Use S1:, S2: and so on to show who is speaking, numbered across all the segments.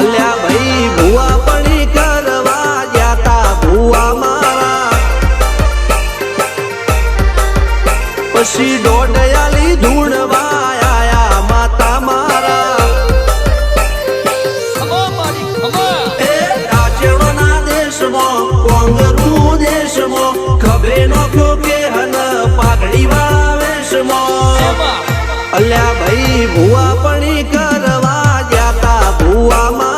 S1: અલ્યા ભાઈ ભુવા પણી કરવા જાતા ભુવા મારા પછી દોડયાલી ધૂણવા આયા માતા મારા એ રાચેણોના દેશમાં કોંગરું દેશમાં ખભે નોખ્યો કે હન પાઘડી વાવેશમાં અલ્યા ભાઈ ભુવા પણી કરવા જાતા ભુવા મારા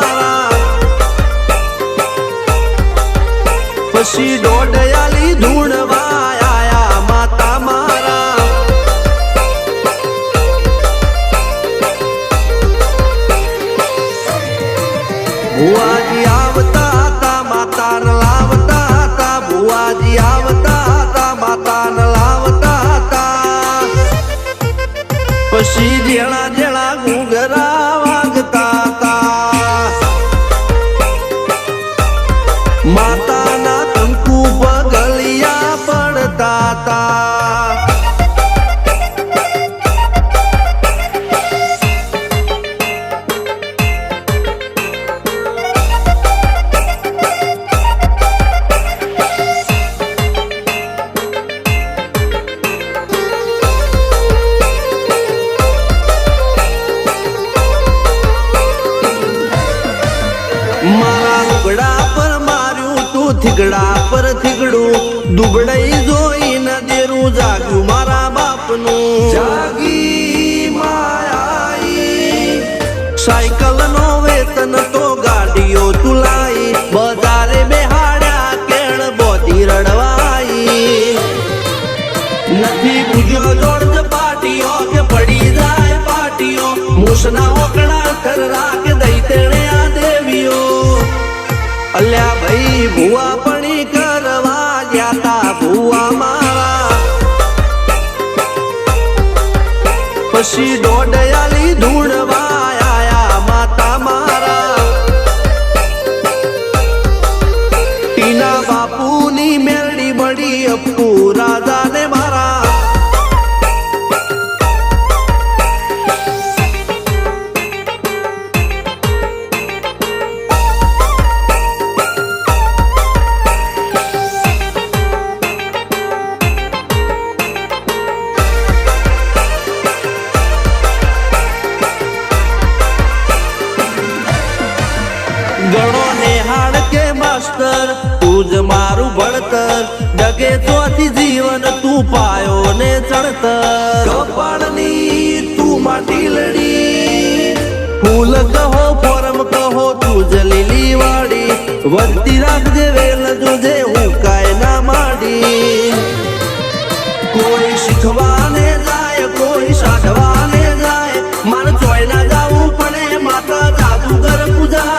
S1: પછી દોડયાલી ધૂણવા આયા માતા મારા ભુવાજી આવતા હતા માતાને લાવતા હતા ભુવાજી આવતા હતા માતાને લાવતા હતા પછી જેણા જેણા ઘૂંઘરા વાગતા હતા માતાના કંકુ પગલિયા પડતા હતા મારા લુગડા પર માર્યું તું થીગડા પર થીગડું દુબળઈ જોઈને દેરું જાગ્યું મારા બાપનું જાગી માયાઈ સાયકલ નો વેતન તો ગાડીઓ તુલાઈ બજારે બેહાડ્યા કેણ બોધી રડવાઈ નથી પૂજ્યો જોડ પાટીઓ કે પડી જાય પાટીઓ મૂસના ઓકડા થરરા કે દઈ તેણે આ દેવીઓ અલ્યા ભાઈ ભુવા પણી કરવા જાતા ભુવા મારા પછી દોડયાલી ધૂણવા આયા માતા મારા ટીના બાપુની મેરડી બળી અપ્પુ રાજાને મારા ગણો નેહાળ કે માસ્ટર તું જ મારું ભણતર ડગે ચોથી જીવન તું પાયો ને ચણતર કપાળની તું માટી લડી ફૂલ કહો ફોરમ કહો તું જ લીલી વાડી વધતી રાખજે વેલ જોજે હું કાય ના માડી કોઈ શીખવાને જાય કોઈ સાધવાને જાય મારે ચોય ના જાવું પડે માતા જાદુગર પૂજા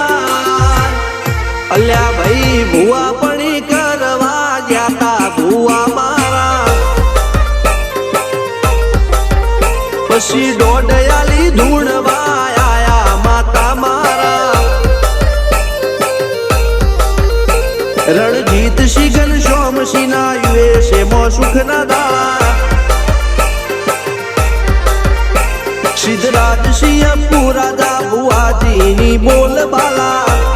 S1: અલ્યા ભાઈ ભુવા પણી કરવા જાતા ભુવા મારા પછી દોડયાલી ધૂણવા આયા માતા મારા રણજીત સિંહ સોમસિંહ ના યુએસે મો સુખ ના દાળા સિદ્ધરાજ સિંહ પુરાદા ભુવાજીની બોલ બાલા